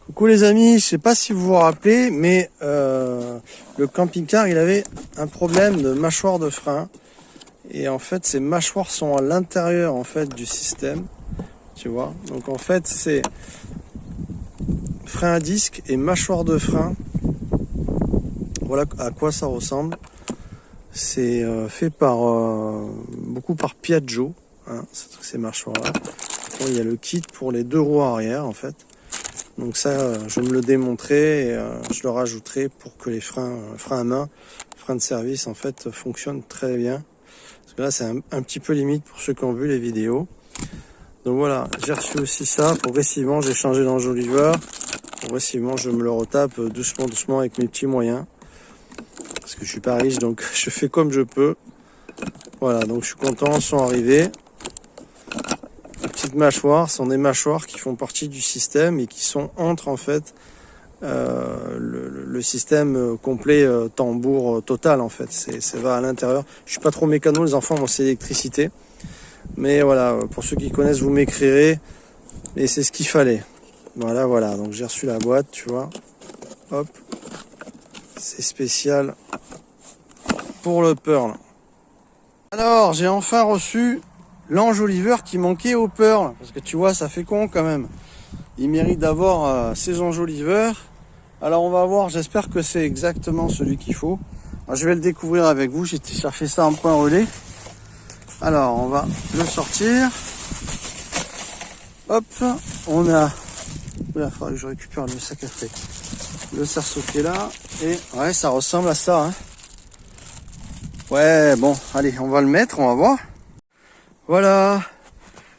Coucou les amis, je sais pas si vous vous rappelez, mais le camping-car il avait un problème de mâchoire de frein. Et en fait ces mâchoires sont à l'intérieur en fait du système, tu vois. Donc en fait c'est frein à disque et mâchoire de frein. Voilà à quoi ça ressemble. C'est fait par beaucoup par Piaggio, hein, ces mâchoires-là. Bon, il y a le kit pour les deux roues arrière en fait. Donc ça, je me le démonterai et je le rajouterai pour que les freins à main, freins de service en fait fonctionnent très bien. Parce que là c'est un petit peu limite pour ceux qui ont vu les vidéos. Donc voilà, j'ai reçu aussi ça. Progressivement, j'ai changé d'enjoliveur. Progressivement, je me le retape doucement avec mes petits moyens. Parce que je suis pas riche, donc je fais comme je peux. Voilà, donc je suis content, ils sont arrivés. Les petites mâchoires sont des mâchoires qui font partie du système et qui sont entre en fait le système complet tambour total en fait. C'est va à l'intérieur. Je suis pas trop mécano, les enfants vont c'est l'électricité. Mais voilà, pour ceux qui connaissent, vous m'écrirez. Et c'est ce qu'il fallait. Voilà. Donc j'ai reçu la boîte, tu vois. Hop. C'est spécial pour le Pearl. Alors, j'ai enfin reçu l'enjoliveur qui manquait au Pearl. Parce que tu vois, ça fait con quand même. Il mérite d'avoir ces enjoliveurs. Alors on va voir, j'espère que c'est exactement celui qu'il faut. Alors, je vais le découvrir avec vous. J'ai cherché ça en point relais. Alors, on va le sortir. Hop, on a... Oula, il faudra que je récupère le sac à frais. Le cerceau qui est là. Et ouais, ça ressemble à ça. Hein. Ouais, bon, allez, on va le mettre, on va voir. Voilà.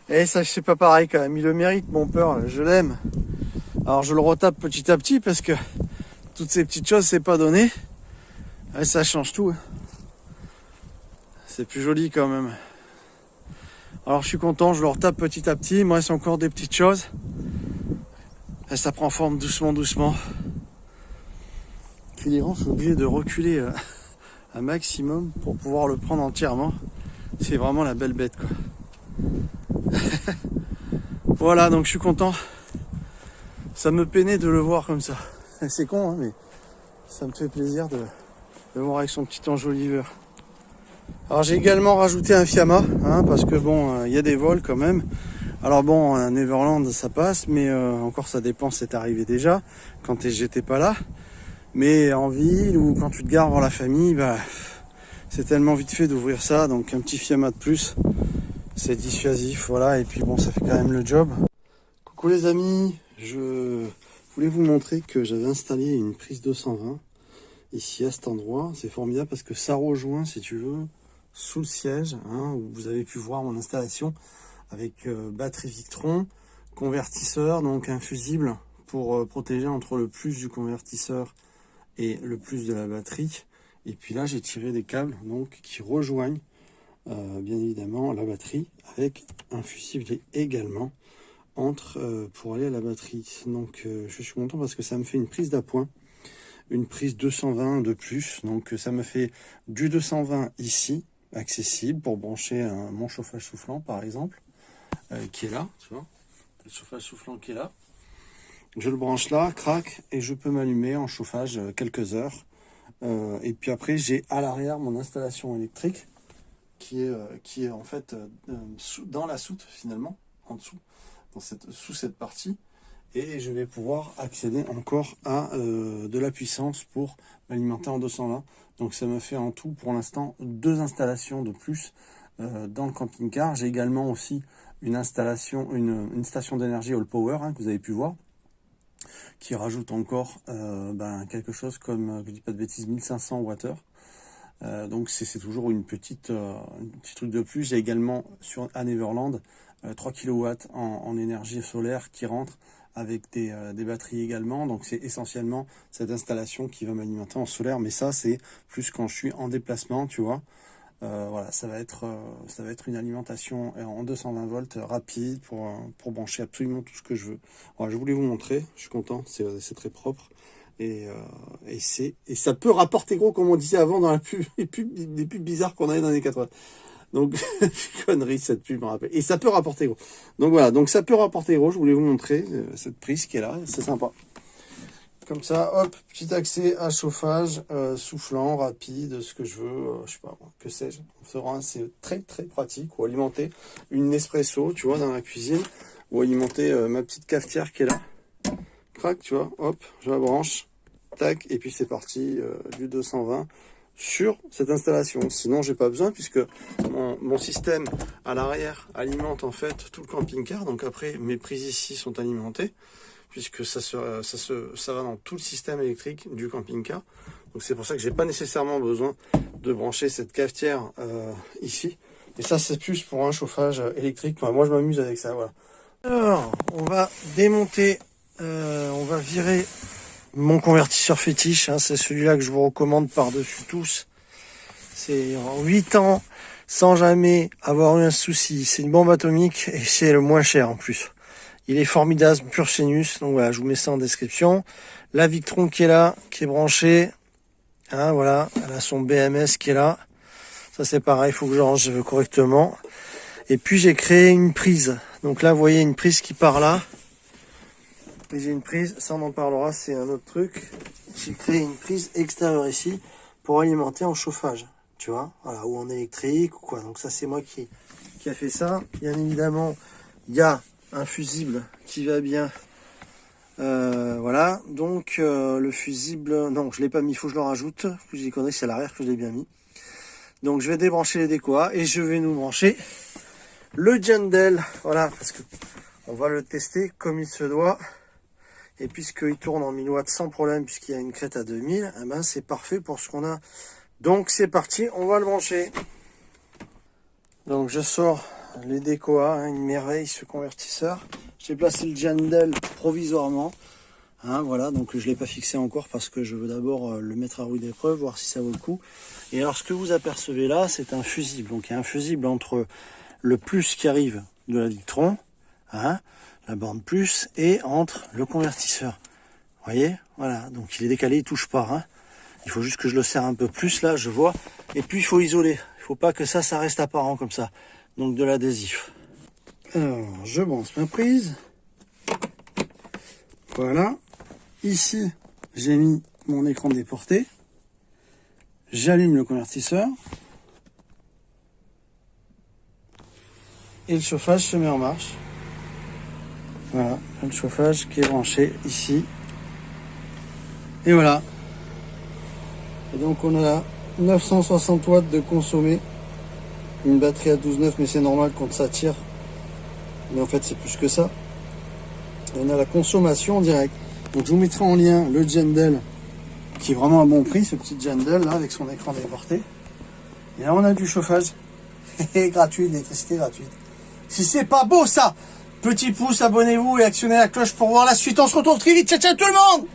Et ça, c'est pas pareil quand même. Il le mérite, mon Pearl. Je l'aime. Alors, je le retape petit à petit parce que toutes ces petites choses, c'est pas donné. Ouais, ça change tout. C'est plus joli quand même. Alors, je suis content. Je le retape petit à petit. Moi, c'est encore des petites choses. Et ça prend forme doucement. Puis les rangs, je suis obligé de reculer un maximum pour pouvoir le prendre entièrement. C'est vraiment la belle bête quoi. Voilà, donc je suis content. Ça me peinait de le voir comme ça. C'est con hein, mais ça me fait plaisir de le voir avec son petit enjoliveur. Alors j'ai également rajouté un Fiamma hein, parce que bon il y a des vols quand même. Alors bon un Neverland ça passe mais encore ça dépend, c'est arrivé déjà quand j'étais pas là. Mais en ville ou quand tu te gares voir la famille, bah c'est tellement vite fait d'ouvrir ça, donc un petit Fiamma de plus, c'est dissuasif, voilà, et puis bon, ça fait quand même le job. Coucou les amis, je voulais vous montrer que j'avais installé une prise 220 ici à cet endroit. C'est formidable parce que ça rejoint, si tu veux, sous le siège, hein, où vous avez pu voir mon installation avec batterie Victron, convertisseur, donc un fusible pour protéger entre le plus du convertisseur et le plus de la batterie. Et puis là, j'ai tiré des câbles donc qui rejoignent bien évidemment la batterie avec un fusible également entre pour aller à la batterie. Donc je suis content parce que ça me fait une prise d'appoint, une prise 220 de plus. Donc ça me fait du 220 ici, accessible pour brancher mon chauffage soufflant par exemple, qui est là, tu vois, le chauffage soufflant qui est là. Je le branche là, crac, et je peux m'allumer en chauffage quelques heures. Et puis après, j'ai à l'arrière mon installation électrique qui est en fait dans la soute finalement, en dessous, sous cette partie. Et je vais pouvoir accéder encore à de la puissance pour m'alimenter en 220. Donc ça me fait en tout pour l'instant 2 installations de plus dans le camping-car. J'ai également aussi une installation, une station d'énergie All Power hein, que vous avez pu voir, qui rajoute encore quelque chose comme, je dis pas de bêtises, 1500 Wh. Donc c'est toujours un petit truc de plus. J'ai également à Neverland 3 kW en énergie solaire qui rentre avec des batteries également. Donc c'est essentiellement cette installation qui va m'alimenter en solaire. Mais ça c'est plus quand je suis en déplacement, tu vois. Voilà, ça va être une alimentation en 220 volts rapide pour brancher absolument tout ce que je veux. Voilà, je voulais vous montrer, je suis content, c'est très propre et ça peut rapporter gros comme on disait avant dans les pubs bizarres qu'on avait dans les années 80. Donc connerie cette pub me rappelle. Et ça peut rapporter gros. Donc voilà, donc ça peut rapporter gros, je voulais vous montrer cette prise qui est là, c'est sympa. comme ça, hop, petit accès à chauffage, soufflant, rapide, ce que je veux, je sais pas, que sais-je. C'est très très pratique. Ou alimenter une Nespresso, tu vois, dans la cuisine, ou alimenter ma petite cafetière qui est là. Crac, tu vois, hop, je la branche, tac, et puis c'est parti, du 220 sur cette installation. Sinon, j'ai pas besoin puisque mon système à l'arrière alimente en fait tout le camping-car. Donc après, mes prises ici sont alimentées puisque ça va dans tout le système électrique du camping-car. Donc c'est pour ça que j'ai pas nécessairement besoin de brancher cette cafetière ici. Et ça, c'est plus pour un chauffage électrique. Enfin, moi, je m'amuse avec ça, voilà. Alors, on va démonter, on va virer mon convertisseur fétiche, hein, c'est celui-là que je vous recommande par-dessus tous. C'est en 8 ans, sans jamais avoir eu un souci. C'est une bombe atomique et c'est le moins cher en plus. Il est formidable, pur sinus. Donc voilà, je vous mets ça en description. La Victron qui est là, qui est branchée. Hein, voilà, elle a son BMS qui est là. Ça c'est pareil, il faut que je range correctement. Et puis j'ai créé une prise. Donc là, vous voyez une prise qui part là. Et j'ai une prise, ça on en parlera, c'est un autre truc. J'ai créé une prise extérieure ici pour alimenter en chauffage, tu vois, voilà, ou en électrique ou quoi. Donc ça c'est moi qui a fait ça. Bien évidemment, il y a un fusible qui va bien. Voilà, donc le fusible, non, je l'ai pas mis, il faut que je le rajoute. Je dis conneries, c'est à l'arrière que je l'ai bien mis. Donc je vais débrancher les décoas et je vais nous brancher le Jandel, voilà, parce que on va le tester comme il se doit. Et puisqu'il tourne en 1000 watts sans problème, puisqu'il y a une crête à 2000, eh ben c'est parfait pour ce qu'on a. Donc c'est parti, on va le brancher. Donc je sors les décoas, hein, une merveille ce convertisseur. J'ai placé le Jandel provisoirement. Hein, voilà, donc je ne l'ai pas fixé encore parce que je veux d'abord le mettre à rude épreuve, voir si ça vaut le coup. Et alors ce que vous apercevez là, c'est un fusible. Donc il y a un fusible entre le plus qui arrive de la Victron, hein, la borne plus, et entre le convertisseur. Vous voyez, voilà, donc il est décalé, il touche pas. Hein. Il faut juste que je le serre un peu plus, là, je vois. Et puis il faut isoler. Il faut pas que ça reste apparent comme ça. Donc de l'adhésif. Alors, je branche ma prise. Voilà. Ici, j'ai mis mon écran déporté. J'allume le convertisseur. Et le chauffage se met en marche. Voilà, le chauffage qui est branché ici. Et voilà. Et donc on a 960 watts de consommé. Une batterie à 12,9, mais c'est normal quand ça tire. Mais en fait c'est plus que ça. Et on a la consommation en direct. Donc je vous mettrai en lien le Jandel, qui est vraiment à bon prix, ce petit Jandel là, avec son écran déporté. Et là on a du chauffage. Gratuit, l'électricité gratuite. Si c'est pas beau ça! Petit pouce, abonnez-vous et actionnez la cloche pour voir la suite. On se retrouve très vite. Ciao, ciao tout le monde!